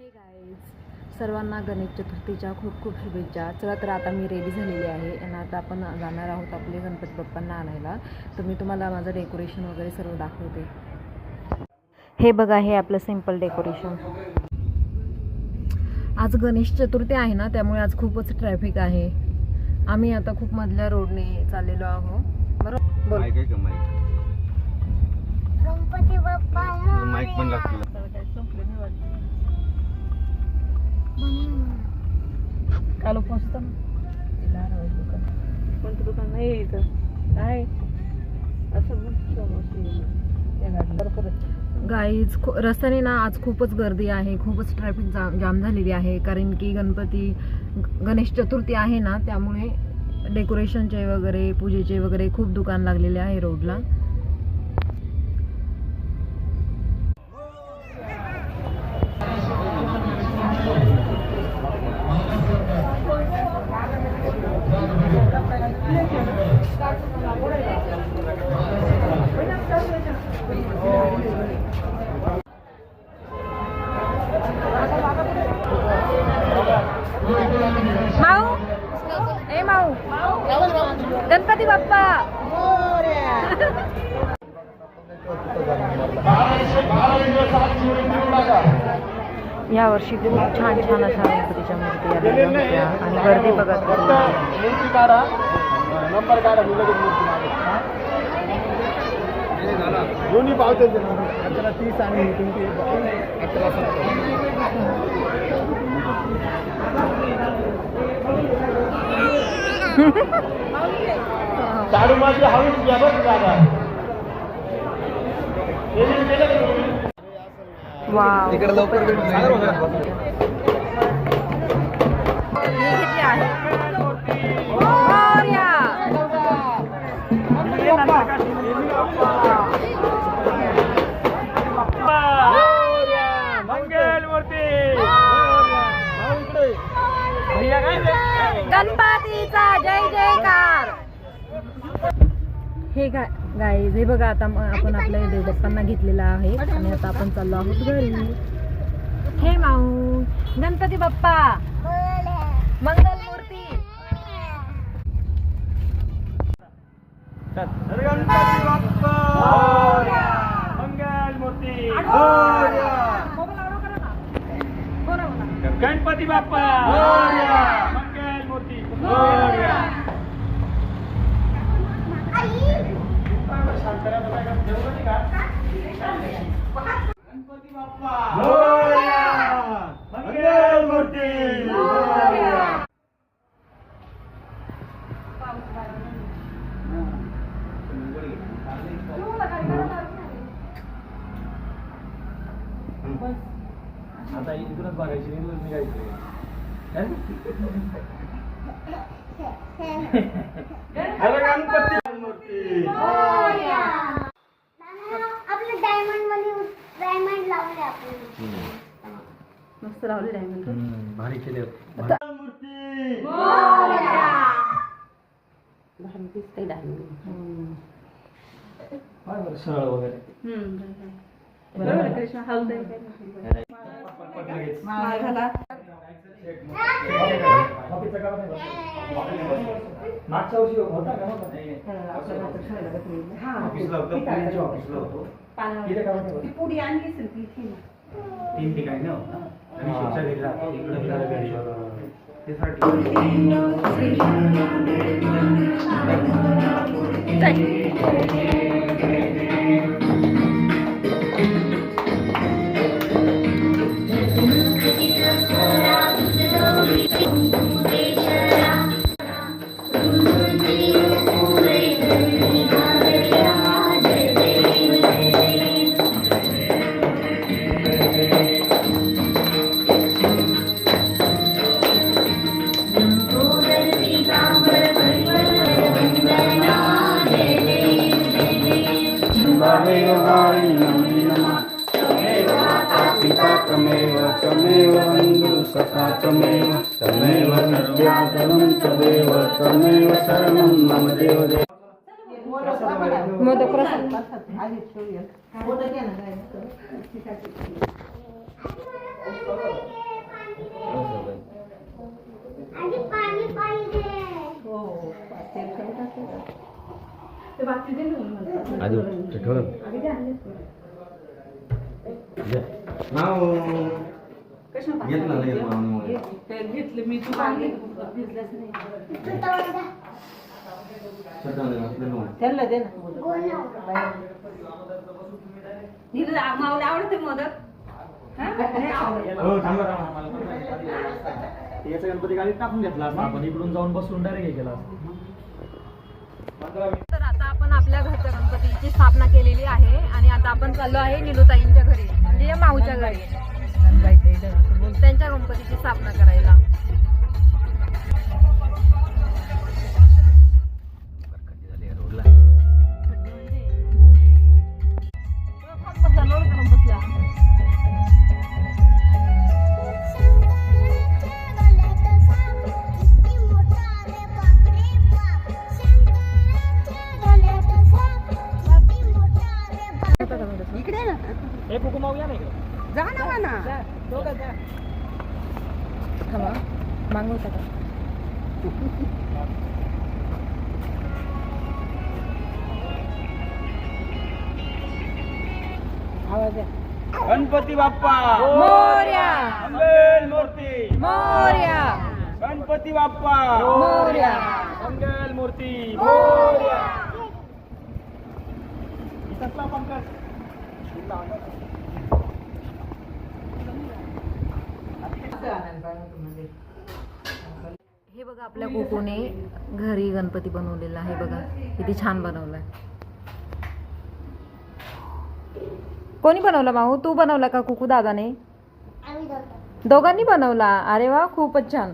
हे गाईज, सर्वांना गणेश चतुर्थीच्या खूप खूप शुभेच्छा. चला तर आता मी रेडी झालेली आहे आणि आता आपण जाणार आहोत आपले गणपती बाप्पांना आणायला. तर मी तुम्हाला माझं डेकोरेशन वगैरे सर्व दाखवते. हे बघा, हे आपलं सिंपल डेकोरेशन. आज गणेश चतुर्थी आहे ना, त्यामुळे आज खूपच ट्रॅफिक आहे. आम्ही आता खूप मधल्या रोडने चाललेलो आहोत. बरोबर, गणपती बाप्पा माईक पण लागतो. काल पोचतो कोणतं दुकान नाही इथं काय असं गाईज. रस्त्याने ना आज खूपच गर्दी आहे, खूपच ट्रॅफिक जाम झालेली आहे. कारण की गणेश चतुर्थी आहे ना, त्यामुळे डेकोरेशनचे वगैरे पूजेचे वगैरे खूप दुकान लागलेले आहे रोडला. माऊ, ए माऊ, गणपती बाप्पा. या वर्षी खूप छान छान अशा गणपतीच्या मूर्ती आलेल्या होत्या आणि गर्दी बघत दोन्ही पावते 11:30 आणि 11:70. चालू माझी हळूच घ्या बघ दादा. वाव, इकडे लवकर गणपतीचा जय जयकार. हे गाईज, हे बघा, आता आपण आपल्या देवबाप्पांना घेतलेला आहे आणि आता आपण चाललो आहोत घरी. हे माऊ, गणपती बाप्पा मंगल मूर्ती. गणपती बाप्पा मंगल मूर्ती. गणपती बाप्पा मंगल मूर्ती. गणपती बाप्पा मंगल मूर्ती. आता इकडूनच बघायची, इकडूनच निघायचं. गणपती मूर्ती. आपलं डायमंड लावले आपण. मस्त लावले डायमंड, भारी केले. मूर्ती भारी दिसतंय डायमंड. सरळ वगैरे. बरोबर, कृष्ण हलतंय मागच्या वर्षी होता का? पुढे आणली 3 ठिकाणी होता आणि शिक्षा घरी राहतो तमेव बन्धु सखा तमेव सर्वं तदेव तमेव शरणं मम देवदेव. मोदक प्रसाद मोदक आजू ते ठेव नाव घेतलं नाही घेतलं मी तू बांधले त्यांना दे ना हिला माऊला आवडते मोदक याचा गणपती गाडीत टाकून घेतला असता आपण इकडून जाऊन बसून डायरेक्ट हे केला तर आता आपण आपल्या घरच्या गणपतीची स्थापना केलेली आहे आणि आता आपण चाललो आहे निलूताईंच्या घरी म्हणजे या माऊच्या घरी त्यांच्या गणपतीची स्थापना करायला. मागवता का गणपती बाप्पा मोरया मंगल मूर्ती मोरया गणपती बाप्पा मोरया मंगल मूर्ती मोरया. हे बघा आपल्या कोकोने घरी गणपती बनवलेला आहे बघा किती छान बनवलाय. कोणी बनवला माऊ? तू बनवला का कुकू दादाने? आम्ही दोघं. दोघांनी बनवला. अरे वा खूपच छान.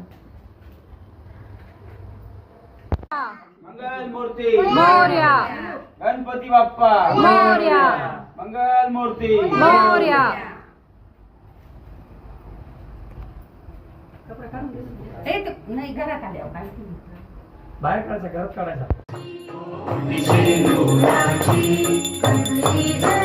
मंगल मूर्ती मोरया गणपती बाप्पा मोरया मंगल मूर्ती मोरया. नाही घरात आल्यावर काय बाहेर काढायचा घरात काढायचा. गणपती